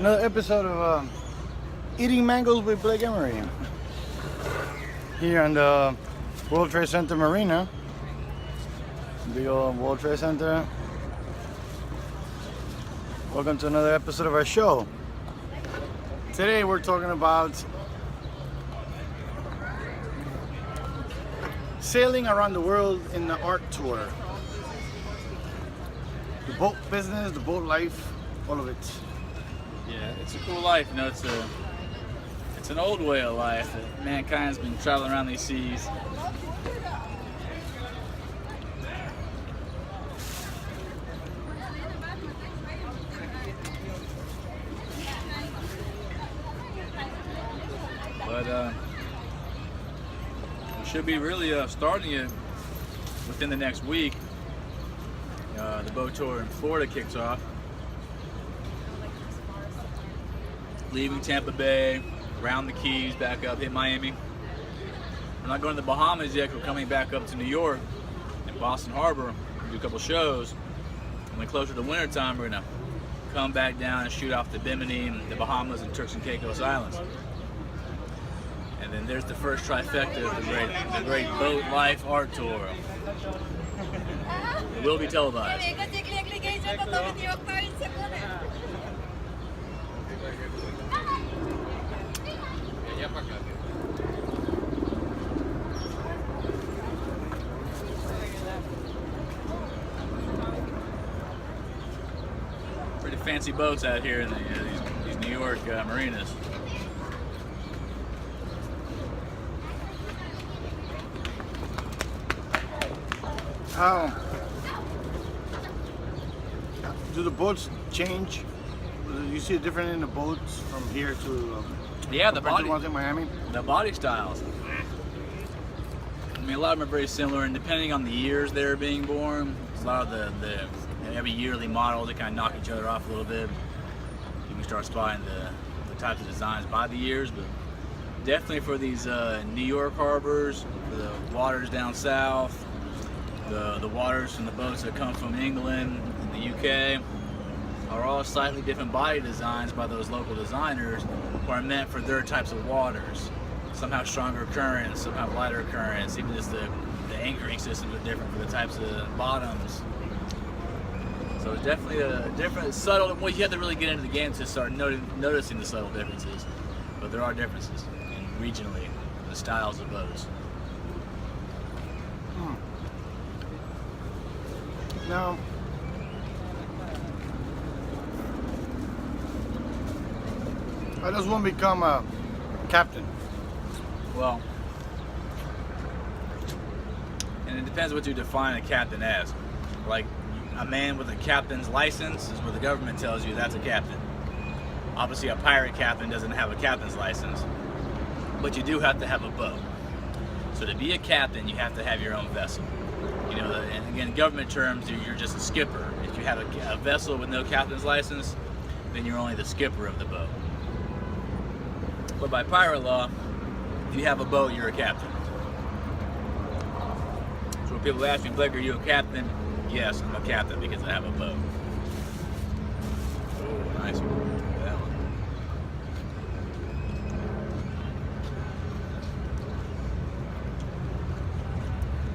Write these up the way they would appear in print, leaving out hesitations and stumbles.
Another episode of Eating Mangoes with Blake Emory here on the World Trade Center Marina. Big old World Trade Center. Welcome to another episode of our show. Today we're talking about sailing around the world in the art tour. The boat business, the boat life, all of it. Yeah, it's a cool life. You know, it's an old way of life that mankind's been traveling around these seas. But we should be really starting it within the next week. The boat tour in Florida kicks off. Leaving Tampa Bay, around the Keys, back up, hit Miami. We're not going to the Bahamas yet, we're coming back up to New York and Boston Harbor, do a couple shows. And then closer to wintertime, we're gonna come back down and shoot off the Bimini and the Bahamas and Turks and Caicos Islands. And then there's the first trifecta of the great boat life art tour. It will be televised. Pretty fancy boats out here in these New York marinas. How do the boats change? You see a difference in the boats from here to yeah, the ones in Miami? The body styles. I mean, a lot of them are very similar, and depending on the years they're being born, a lot of the every yearly model, they kind of knock each other off a little bit. You can start spotting the types of designs by the years, but definitely for these New York harbors, for the waters down south, the waters from the boats that come from England and the UK are all slightly different body designs by those local designers who are meant for their types of waters. Some have stronger currents, some have lighter currents, even just the anchoring systems are different for the types of bottoms. So it's definitely a different, subtle, well, you have to really get into the game to start noticing the subtle differences. But there are differences regionally, the styles of boats. Now, I just want to become a captain. Well, and it depends what you define a captain as. Like, a man with a captain's license is what the government tells you that's a captain. Obviously, a pirate captain doesn't have a captain's license, but you do have to have a boat. So to be a captain, you have to have your own vessel. You know, and again, in government terms, you're just a skipper. If you have a vessel with no captain's license, then you're only the skipper of the boat. But by pirate law, if you have a boat, you're a captain. So when people ask me, Blake, are you a captain? Yes, I'm a captain because I have a boat. Oh, nice one. That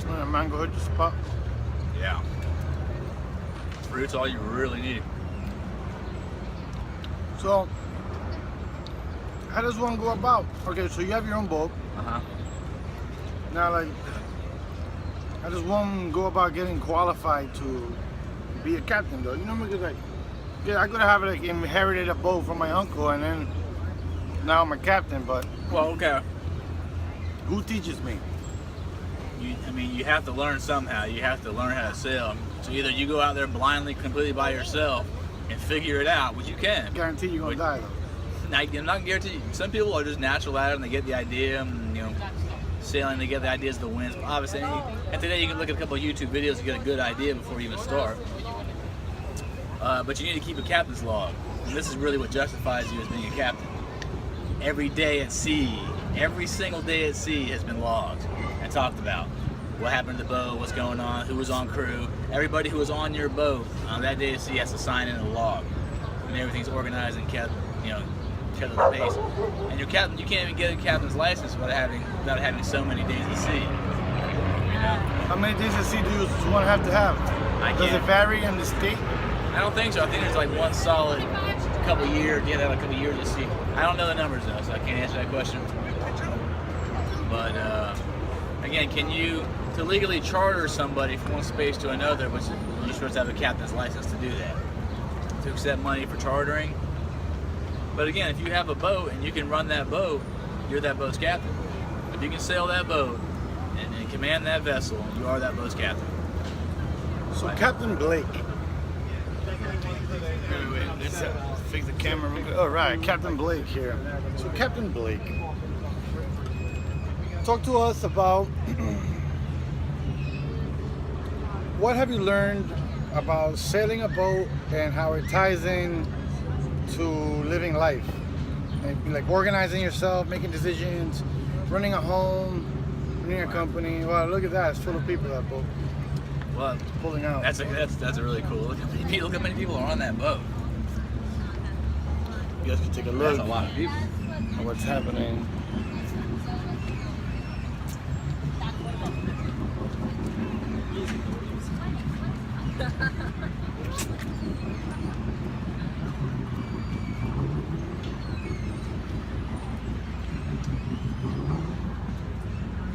one. Mango hood just pop. Yeah. Fruit's all you really need. So, how does one go about? Okay, so you have your own boat. Now, like, how does one go about getting qualified to be a captain, though? You know, because like, yeah, I could have like inherited a boat from my uncle, and then now I'm a captain. But well, okay. Who teaches me? I mean, you have to learn somehow. You have to learn how to sail. So either you go out there blindly, completely by yourself, and figure it out, which you can. Guarantee you're gonna die, though. I'm not guaranteed. Some people are just natural at it, and they get the idea, and, you know, sailing, they get the ideas of the winds. But obviously, and today you can look at a couple of YouTube videos to get a good idea before you even start. But you need to keep a captain's log. And this is really what justifies you as being a captain. Every day at sea, every single day at sea has been logged and talked about. What happened to the boat, what's going on, who was on crew. Everybody who was on your boat on that day at sea has to sign in a log. And everything's organized and kept you know, tether the pace. And your captain, you can't even get a captain's license without having so many days at sea. You know? How many days at sea do you want to have? Does it vary in the state? I don't think so. I think there's like one solid couple years. You have to have a couple years at sea. I don't know the numbers though, so I can't answer that question. But again, to legally charter somebody from one space to another, which you're supposed to have a captain's license to do that, to accept money for chartering. But again, if you have a boat and you can run that boat, you're that boat's captain. If you can sail that boat and command that vessel, you are that boat's captain. So Captain Blake. Wait, let's fix the camera. All right, Captain Blake here. So Captain Blake, talk to us about what have you learned about sailing a boat and how it ties in to living life, and like organizing yourself, making decisions, running a home, running a company. Wow, look at that! It's full of people, that boat. Well, pulling out. That's a really cool. Look how many people are on that boat. You guys can take a look. That's a lot of people. At what's happening.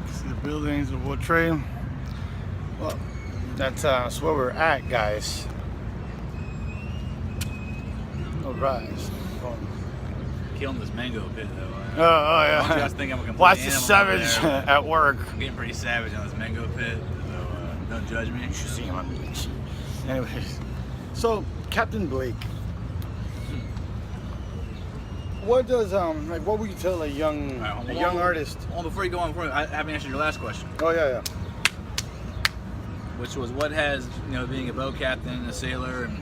See the buildings of World Trade. Well, that's where we're at, guys. All right. Killing this mango pit though. Oh yeah. I don't you guys think I'm a complete Watch the animal savage there. at work. I'm getting pretty savage on this mango pit, so don't judge me. You should see him on the beach. Anyways, so Captain Blake, what does like what would you tell a young artist? Well, before you go on, I haven't answered your last question. Oh yeah. Which was what has being a boat captain, a sailor, and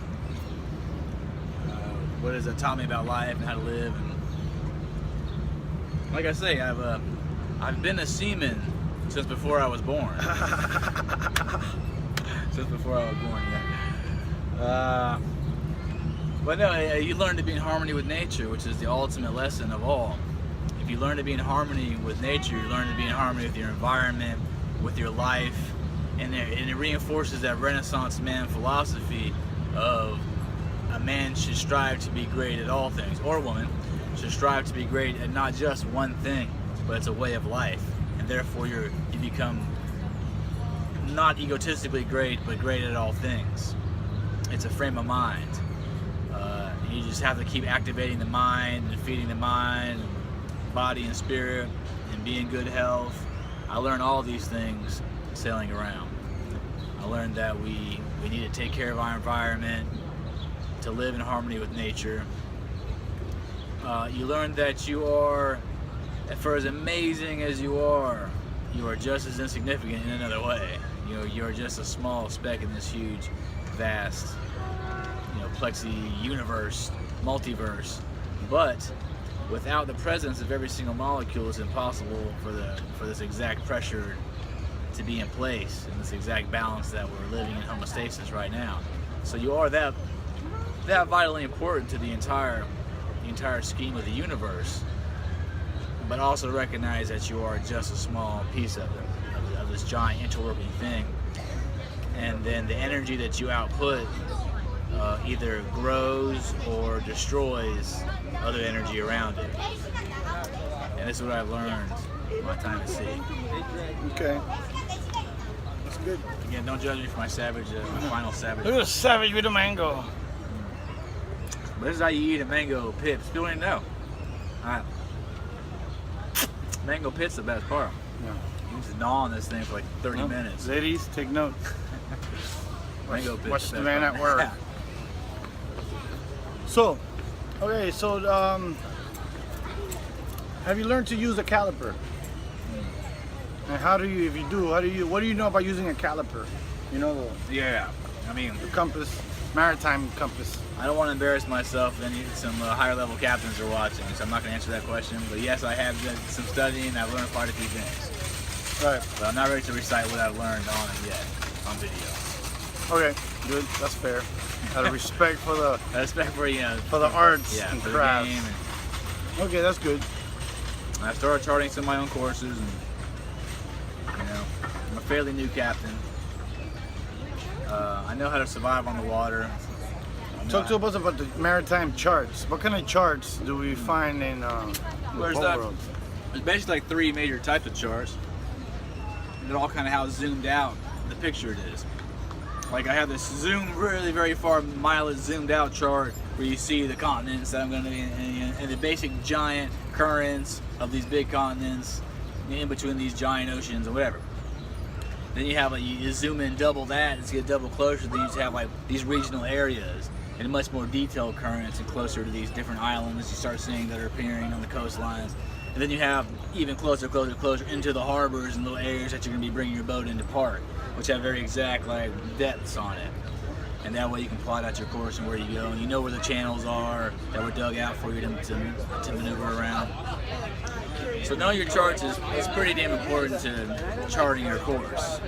what has it taught me about life and how to live. And like I say, I've been a seaman since before I was born. Since before I was born, yeah. But no, you learn to be in harmony with nature, which is the ultimate lesson of all. If you learn to be in harmony with nature, you learn to be in harmony with your environment, with your life, and it reinforces that Renaissance man philosophy of a man should strive to be great at all things, or a woman should strive to be great at not just one thing, but it's a way of life, and therefore you become not egotistically great, but great at all things. It's a frame of mind. You just have to keep activating the mind and feeding the mind, body and spirit, and be in good health. I learned all these things sailing around. I learned that we need to take care of our environment, to live in harmony with nature. You learn that you are, for as amazing as you are just as insignificant in another way. You're just a small speck in this huge, vast, plexi universe, multiverse. But without the presence of every single molecule, it's impossible for this exact pressure to be in place, and this exact balance that we're living in homeostasis right now. So you are that vitally important to the entire scheme of the universe, but also recognize that you are just a small piece of it, of this giant interworking thing. And then the energy that you output either grows or destroys other energy around it. And this is what I've learned in my time at sea. Okay. That's good. Again, don't judge me for my savage, my final savage. Look at the savage with the mango. But this is how you eat a mango pit. Still didn't know. Alright. Mango pit's the best part. Yeah. You can just gnaw on this thing for like 30 minutes. Ladies, take note. Mango pit's Watch the the best man part. at work. So, okay, so have you learned to use a caliper? And how do you, if you do, what do you know about using a caliper? Yeah, I mean, The compass, maritime compass. I don't want to embarrass myself. Then some higher level captains are watching, so I'm not going to answer that question. But yes, I have done some studying and I've learned quite a few things. Right. But I'm not ready to recite what I've learned on it yet, on video. Okay. Good. That's fair. Out of respect for the Respect for for the arts yeah, and for the crafts. game. Okay, that's good. And I started charting some of my own courses, and I'm a fairly new captain. I know how to survive on the water. Talk to us about the maritime charts. What kind of charts do we find in the boat world? There's basically like 3 major types of charts. They're all kind of how zoomed out the picture it is. Like I have this zoomed really very far mileage zoomed out chart where you see the continents that I'm going to be in, and the basic giant currents of these big continents in between these giant oceans or whatever. Then you have you zoom in double that and get double closer. Then you just have like these regional areas and much more detailed currents and closer to these different islands you start seeing that are appearing on the coastlines. And then you have even closer into the harbors and little areas that you're going to be bringing your boat into park, which have very exact like depths on it. And that way you can plot out your course and where you go, and you know where the channels are that were dug out for you to maneuver around. So knowing your charts is pretty damn important to charting your course.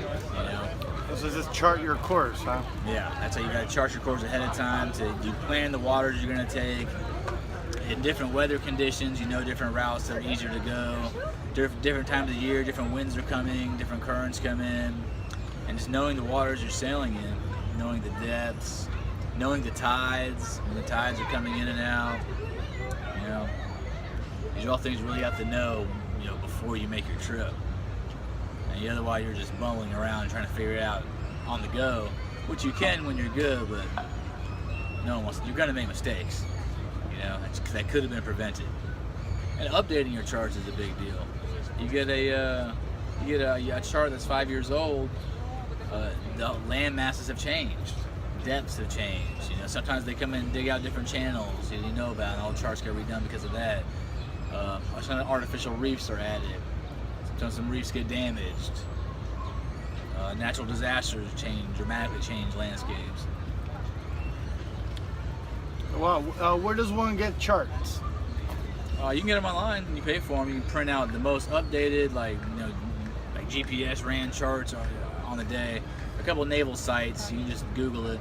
So just chart your course, huh? Yeah, that's how you got to chart your course ahead of time. You plan the waters you're going to take. In different weather conditions, you know different routes that are easier to go. Different times of the year, different winds are coming, different currents come in. And just knowing the waters you're sailing in, knowing the depths, knowing the tides, when the tides are coming in and out. These are all things you really have to know, before you make your trip. And otherwise you're just bumbling around trying to figure it out on the go, which you can when you're good, but no one wants. You're gonna make mistakes. That could have been prevented. And updating your charts is a big deal. You get a chart that's 5 years old. The land masses have changed, depths have changed. Sometimes they come in and dig out different channels you know about, and all the charts get redone because of that. Some artificial reefs are added. Sometimes some reefs get damaged. Natural disasters dramatically change landscapes. Wow, where does one get charts? You can get them online. You pay for them. You can print out the most updated, like GPS ran charts on the day. A couple of naval sites. You can just Google it.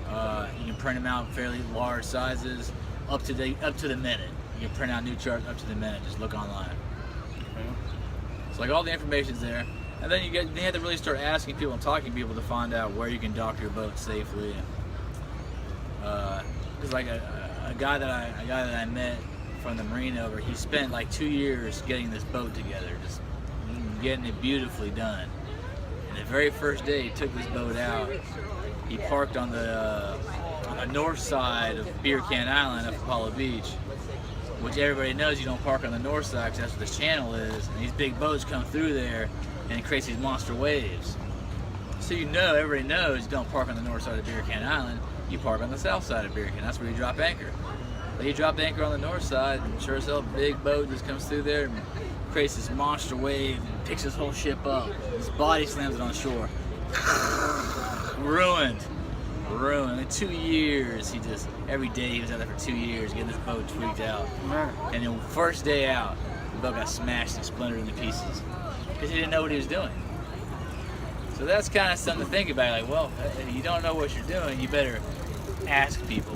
You can print them out fairly large sizes, up to the minute. You can print out new charts up to the minute. Just look online. Okay. So like all the information's there, and then you have to really start asking people and talking to people to find out where you can dock your boat safely. Because like a guy that I met from the marine over, he spent like 2 years getting this boat together, just getting it beautifully done. And the very first day he took this boat out, he parked on the north side of Beer Can Island up Apollo Beach, which everybody knows you don't park on the north side because that's where the channel is, and these big boats come through there and it creates these monster waves. So everybody knows you don't park on the north side of Beer Can Island, you park on the south side of Beer Can. That's where you drop anchor. But you drop anchor on the north side, and sure as hell, big boat just comes through there and creates this monster wave and picks this whole ship up. His body slams it on shore. Ruined. In 2 years, every day he was out there for 2 years getting this boat tweaked out. And the first day out, the boat got smashed and splintered into pieces because he didn't know what he was doing. So that's kind of something to think about. Like, well, if you don't know what you're doing, you better ask people.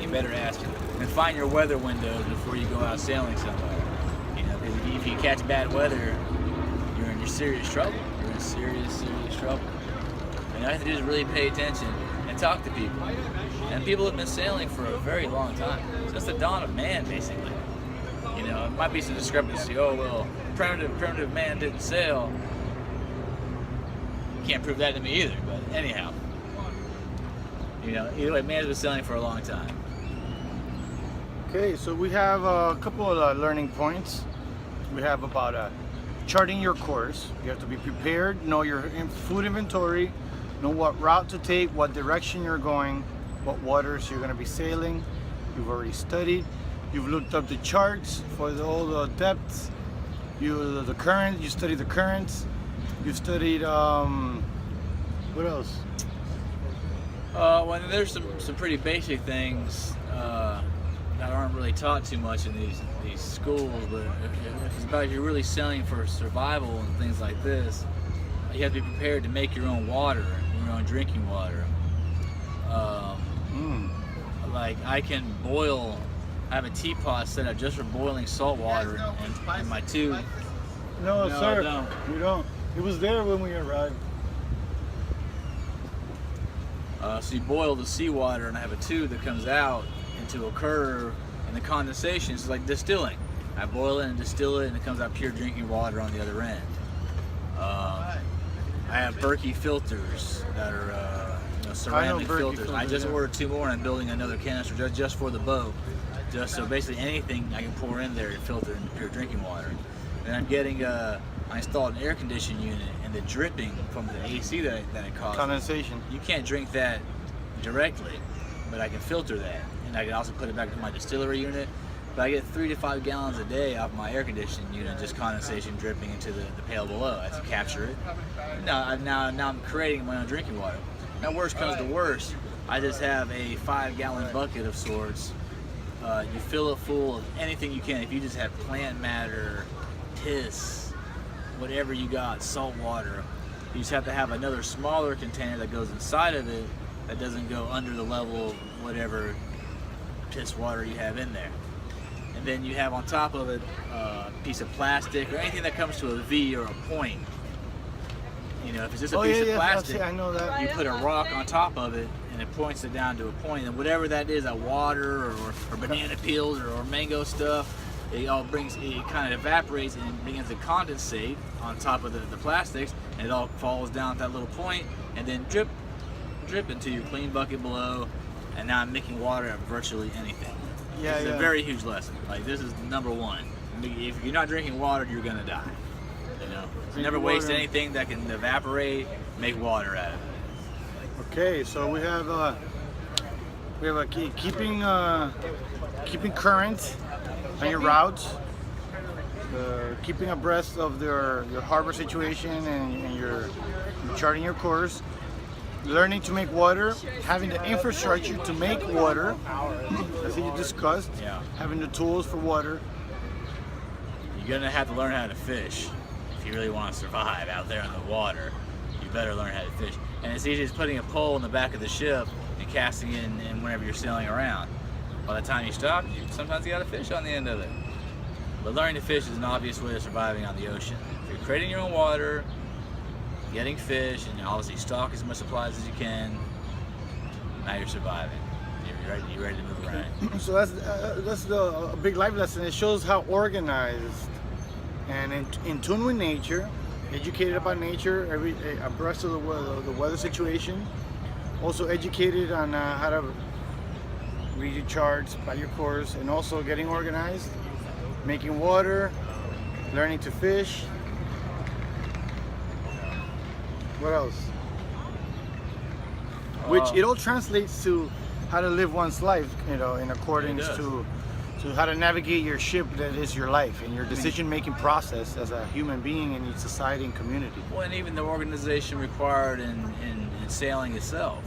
And find your weather windows before you go out sailing somewhere. If you catch bad weather, you're in serious trouble. You're in serious trouble. And all you have to do is really pay attention and talk to people. And people have been sailing for a very long time, since the dawn of man, basically. It might be some discrepancy. Oh well, primitive man didn't sail. Can't prove that to me either. But anyhow, either way, man's been sailing for a long time. Okay, so we have a couple of learning points. We have about charting your course. You have to be prepared, know your food inventory, know what route to take, what direction you're going, what waters you're going to be sailing. You've already studied. You've looked up the charts for all the depths. You studied the currents. You've studied, what else? Well, there's some pretty basic things that aren't really taught too much in these schools, but if you're really sailing for survival and things like this, you have to be prepared to make your own water, your own drinking water. Like I can boil. I have a teapot set up just for boiling salt water in my tube. No, sir. No. We don't. It was there when we arrived. So you boil the seawater, and I have a tube that comes out into a curve, and the condensation is like distilling. I boil it and distill it, and it comes out pure drinking water on the other end. I have Berkey filters that are ceramic filters. I just ordered 2 more, and I'm building another canister just for the boat. Just so basically anything I can pour in there and filter into pure drinking water. And I'm getting I installed an air conditioning unit, and the dripping from the AC that it causes. Condensation. You can't drink that directly, but I can filter that, and I can also put it back in my distillery unit. But I get 3 to 5 gallons a day off my air conditioning unit, just condensation dripping into the pail below. I have to capture it. Now I'm creating my own drinking water. Now worst comes to worst, I just have a 5-gallon bucket of sorts. You fill it full of anything you can. If you just have plant matter, piss, whatever you got, salt water, you just have to have another smaller container that goes inside of it that doesn't go under the level of whatever piss water you have in there. And then you have on top of it a piece of plastic or anything that comes to a V or a point. You know, if it's just a piece of plastic, I know that. you put a rock on top of it and it points it down to a point, and whatever that is, water or banana peels or mango stuff, it kind of evaporates and begins to condensate on top of the plastics, and it all falls down at that little point, and then drip into your clean bucket below. And now I'm making water out of virtually anything. Yeah, It's a very huge lesson. Like, this is number one. If you're not drinking water, you're gonna die. You know, so never waste anything that can evaporate. Make water out of it. Okay, so we have a keeping current on your routes, keeping abreast of your harbor situation and your charting your course, learning to make water, having the infrastructure to make water, as you discussed, having the tools for water. You're gonna have to learn how to fish if you really want to survive out there in the water. You better learn how to fish. And it's easy as putting a pole in the back of the ship and casting it in whenever you're sailing around. By the time you stop, sometimes you got to fish on the end of it. But learning to fish is an obvious way of surviving on the ocean. If you're creating your own water, getting fish, and obviously stock as much supplies as you can, now you're surviving. You're ready to move around. So that's a big life lesson. It shows how organized and in tune with nature, educated about nature, abreast of the weather situation. Also educated on how to read your charts, by your course, and also getting organized, making water, learning to fish. What else? Which it all translates to how to live one's life, you know, in accordance to how to navigate your ship that is your life and your decision-making process as a human being in your society and community. Well, and even the organization required in sailing itself.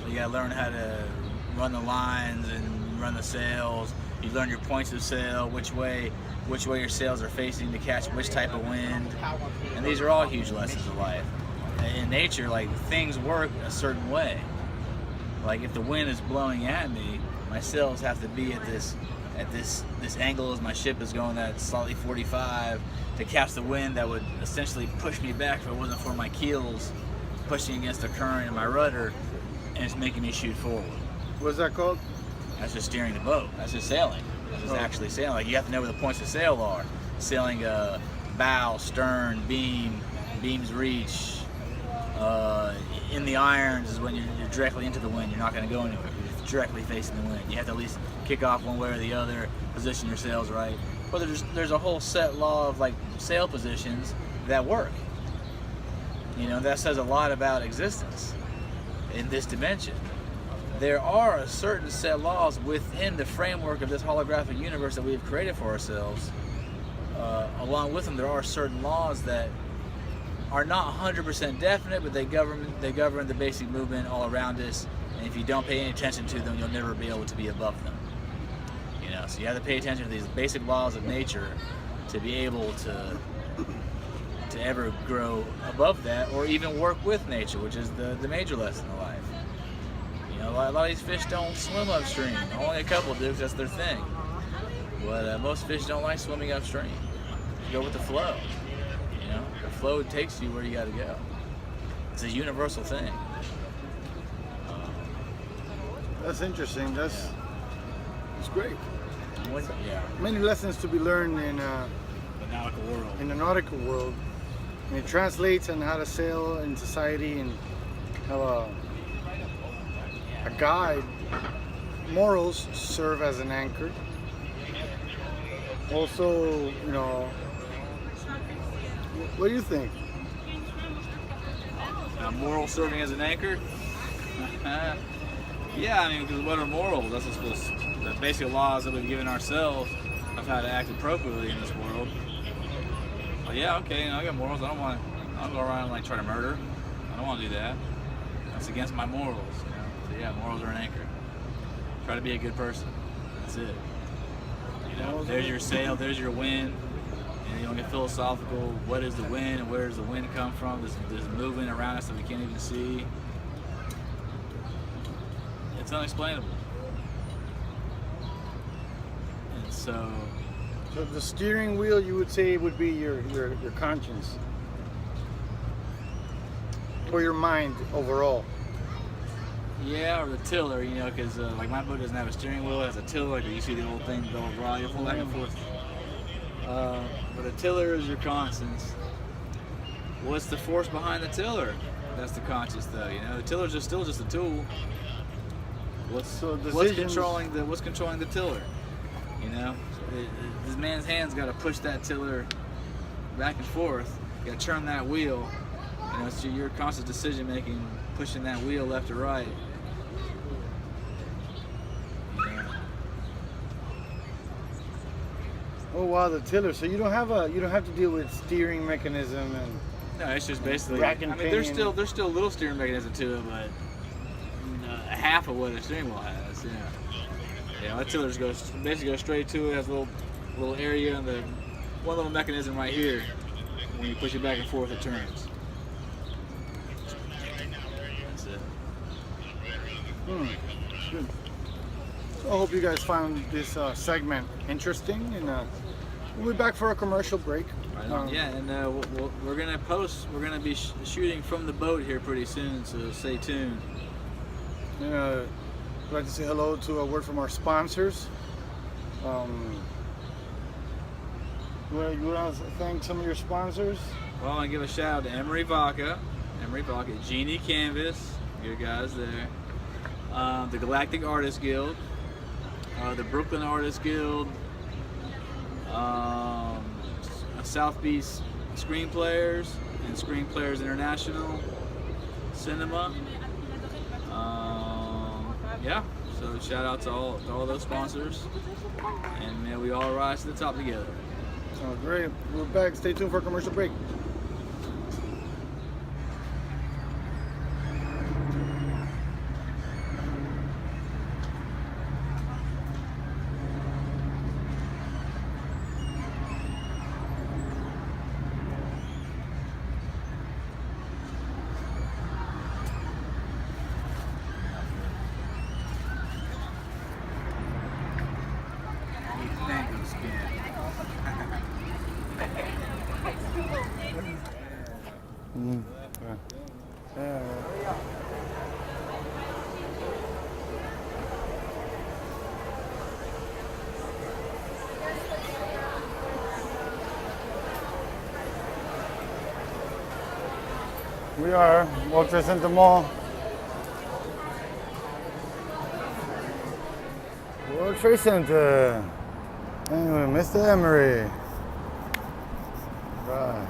So you gotta learn how to run the lines and run the sails. You learn your points of sail, which way your sails are facing to catch which type of wind. And these are all huge lessons of life. In nature, like, things work a certain way. Like, if the wind is blowing at me, my sails have to be at this angle as my ship is going at slightly 45 to catch the wind that would essentially push me back if it wasn't for my keels pushing against the current in my rudder, and it's making me shoot forward. What's that called? That's just steering the boat. That's just sailing. That's just actually sailing. Like, you have to know where the points of sail are. Sailing bow, stern, beams reach. In the irons is when you're directly into the wind. You're not going to go anywhere. You're directly facing the wind. You have to at least kick off one way or the other, position your sails right. But there's a whole set law of, like, sail positions that work. You know, that says a lot about existence in this dimension. There are a certain set laws within the framework of this holographic universe that we have created for ourselves. Along with them, there are certain laws that are not 100% definite, but they govern the basic movement all around us. And if you don't pay any attention to them, you'll never be able to be above them. You know, so you have to pay attention to these basic laws of nature to be able to ever grow above that or even work with nature, which is the major lesson in life. You know, a lot of these fish don't swim upstream. Only a couple do because that's their thing. But most fish don't like swimming upstream. You go with the flow. You know, the flow takes you where you got to go. It's a universal thing. That's interesting. It's great. Yeah. Many lessons to be learned in The nautical world. in the nautical world, and it translates on how to sail in society and have a guide. Morals serve as an anchor. Also, you know, what do you think? Moral serving as an anchor? Yeah, I mean, because what are morals? That's the basic laws that we've given ourselves of how to act appropriately in this world. But yeah, okay, you know, I got morals. I don't go around and like try to murder. I don't want to do that. That's against my morals. You know? So yeah, morals are an anchor. Try to be a good person. That's it. You know, there's your sail, there's your wind. And you don't get philosophical. What is the wind and where does the wind come from? There's movement around us that we can't even see. It's unexplainable. And so the steering wheel, you would say, would be your conscience or your mind overall. yeah, or the tiller, you know, because like my boat doesn't have a steering wheel, it has a tiller, like you see the old thing, the old rod, you pull back and forth. But a tiller is your conscience. What's the force behind the tiller? That's the conscience, though. You know, the tiller's still just a tool. What's controlling the tiller? You know, this man's hand's got to push that tiller back and forth. You got to turn that wheel. You know, it's your conscious decision making, pushing that wheel left or right. Oh wow, the tiller. So you don't have to deal with steering mechanism and. No, it's just basically. Rack and there's pinion. still a little steering mechanism to it, but half of what a steering wheel has. Yeah. Yeah, that tiller basically goes straight to it. Has a little area and one little mechanism right here. When you push it back and forth, it turns. That's it. Good. So I hope you guys found this segment interesting, and we'll be back for a commercial break. Right on. Yeah, and we're gonna post. We're gonna be shooting from the boat here pretty soon, so stay tuned. I'd like to say hello to a word from our sponsors. You want to thank some of your sponsors? Well, I want to give a shout out to Emory Vodka, Genie Canvas, good guys there. The Galactic Artists Guild, the Brooklyn Artists Guild, South Beach Screenplayers and Screenplayers International, Cinema. Yeah, so shout out to all those sponsors, and may we all rise to the top together. Oh, great. We're back. Stay tuned for a commercial break. We are World Trade Center Mall. World Trade Center. Anyway, Mr. Emory. Right.